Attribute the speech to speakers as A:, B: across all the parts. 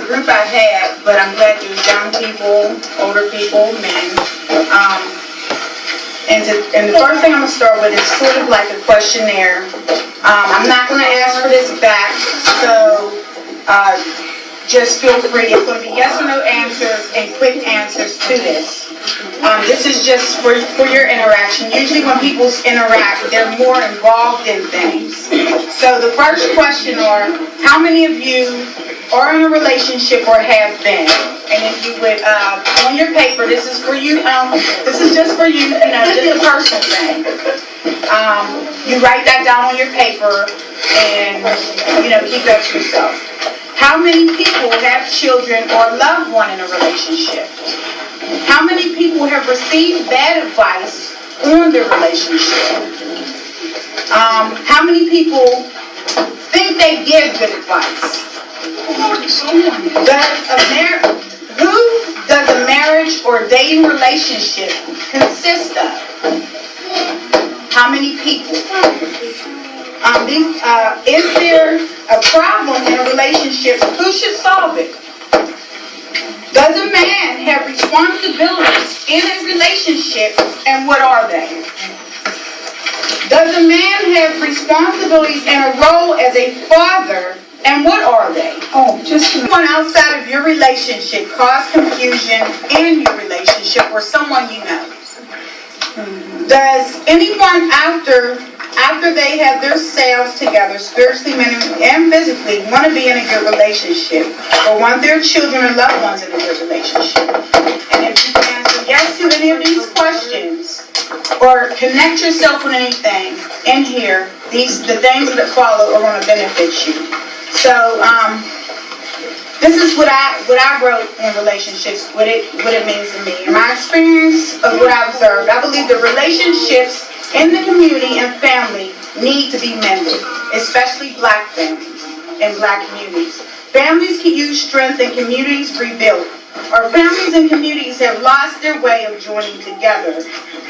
A: group I had, but I'm glad there's young people, older people, men. And the first thing I'm going to start with is sort of like a questionnaire. I'm not going to ask for this back, so just feel free. It's going to be yes or no answers and quick answers to this. This is just for your interaction. Usually when people interact, they're more involved in things. So the first question are, how many of you are in a relationship or have been? And if you would, on your paper, this is for you, this is just for you, just a personal thing. You write that down on your paper and, keep that to yourself. How many people have children or loved one in a relationship? How many people have received bad advice on their relationship? How many people think they give good advice? Who does a marriage or dating relationship consist of? How many people? Is there a problem in a relationship? Who should solve it? Does a man have responsibilities in a relationship, and what are they? Does a man have responsibilities and a role as a father, and what are they? Just someone outside of your relationship cause confusion in your relationship or someone you know. Does anyone after they have themselves together, spiritually, mentally, and physically, want to be in a good relationship or want their children and loved ones in a good relationship? And if you can answer yes to any of these questions or connect yourself with anything in here, the things that follow are going to benefit you. So this is what I wrote in relationships, what it means to me. In my experience of what I observed, I believe the relationships in the community and family need to be mended, especially black families and black communities. Families can use strength and communities rebuild. Our families and communities have lost their way of joining together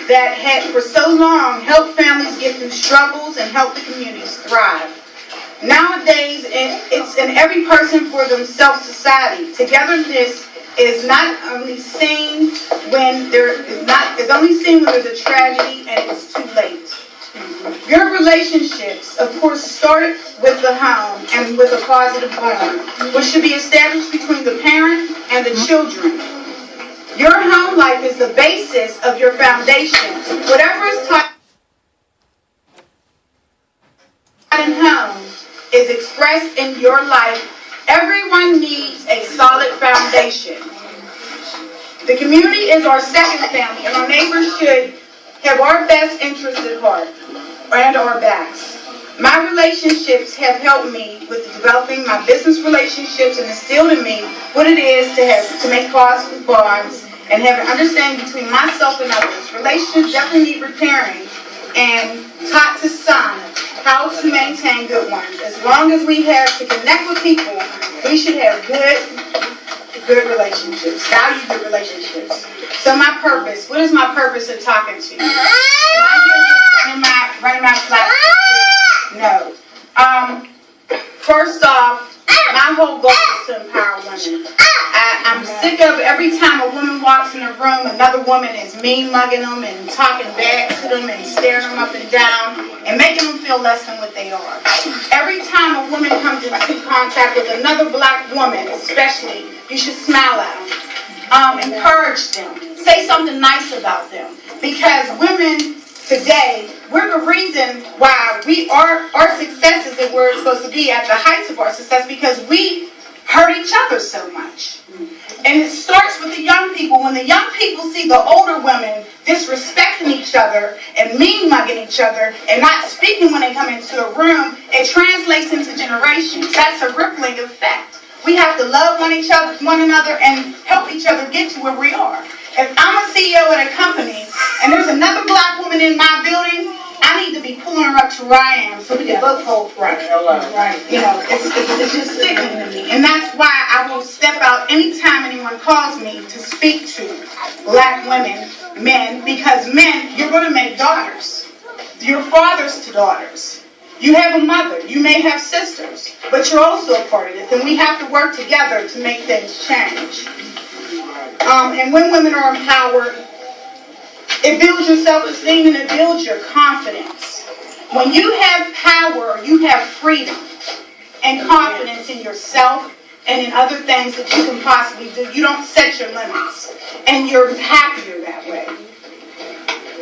A: that had for so long helped families get through struggles and help the communities thrive. Nowadays, it's an every person for themselves society. Togetherness is not only seen when it's only seen when there's a tragedy and it's too late. Your relationships, of course, start with the home and with a positive bond, which should be established between the parent and the children. Your home life is the basis of your foundation. Whatever is taught in home is expressed in your life. Everyone needs a solid foundation. The community is our second family, and our neighbors should have our best interests at heart and our backs. My relationships have helped me with developing my business relationships and instilled in me what it is to make positive bonds and have an understanding between myself and others. Relationships definitely need repairing and taught to some how to maintain good ones. As long as we have to connect with people, we should have good relationships, value good relationships. So my purpose, what is my purpose of talking to you? Am I just running my platform? No. First off, my whole goal is to empower women. I'm sick of every time a woman walks in a room, another woman is mean-mugging them and talking bad to them and staring them up and down and making them feel less than what they are. Every time a woman comes into contact with another black woman, especially, you should smile at them, encourage them, say something nice about them. Because women today, we're the reason why our success is where it's supposed to be at the heights of our success, because we hurt each other so much. And it starts with the young people. When the young people see the older women disrespecting each other and mean-mugging each other and not speaking when they come into a room, it translates into generations. That's a rippling effect. We have to love one another and help each other get to where we are. If I'm a CEO at a company and there's another black woman in my building, I need to be pulling her up to where I am so we can both hold right. Right. It's just sickening to me. And that's why I will step out anytime anyone calls me to speak to black women, men, because men, you're going to make daughters. You're fathers to daughters. You have a mother. You may have sisters, but you're also a part of this. And we have to work together to make things change. And when women are empowered, it builds your self-esteem and it builds your confidence. When you have power, you have freedom and confidence in yourself and in other things that you can possibly do. You don't set your limits, and you're happier that way.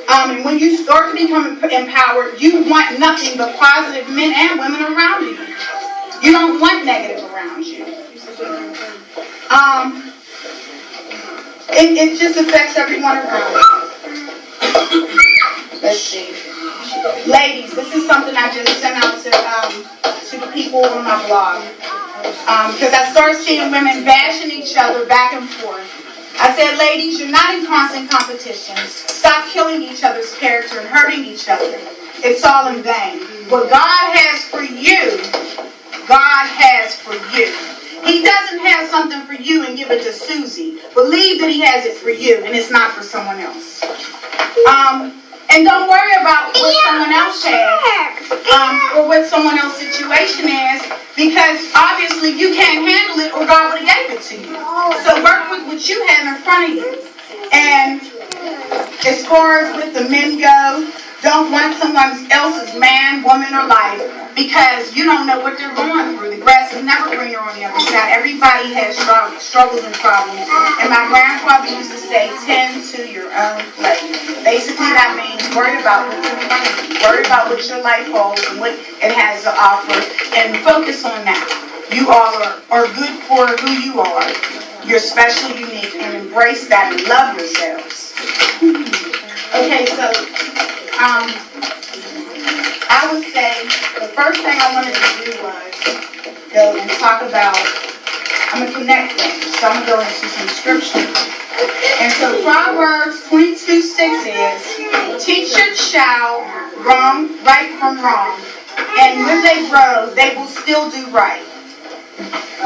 A: And when you start to become empowered, you want nothing but positive men and women around you. You don't want negative around you. It just affects everyone around you. Let's see. Ladies, this is something I just sent out to the people on my blog. Because I started seeing women bashing each other back and forth. I said, ladies, you're not in constant competition. Stop killing each other's character and hurting each other. It's all in vain. What God has for you, God has for you. He doesn't have something for you and give it to Susie. Believe that he has it for you and it's not for someone else. And don't worry about what someone else has or what someone else's situation is, because obviously you can't handle it or God would have gave it to you. So work with what you have in front of you. And as far as with the men go, don't want someone else's man, woman, or life, because you don't know what they're going through. The grass is never greener on the other side. Everybody has struggles and problems. And my grandfather used to say, tend to your own plate. Basically, that means worry about what's in front of you. Worry about what your life holds and what it has to offer. And focus on that. You all are good for who you are. You're special, unique, and embrace that and love yourselves. Okay, so I would say the first thing I wanted to do was go and talk about, I'm going to connect things. So I'm going to go into some scripture. And so Proverbs 22:6 is, teach your child right from wrong. And when they grow, they will still do right.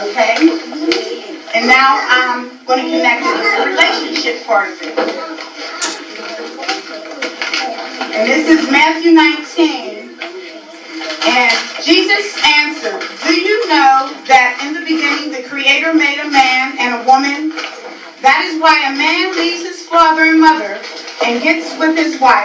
A: Okay? And now I'm going to connect it with the relationship part of it. And this is Matthew 19. And Jesus answered, do you know that in the beginning the Creator made a man and a woman? That is why a man leaves his father and mother and gets with his wife.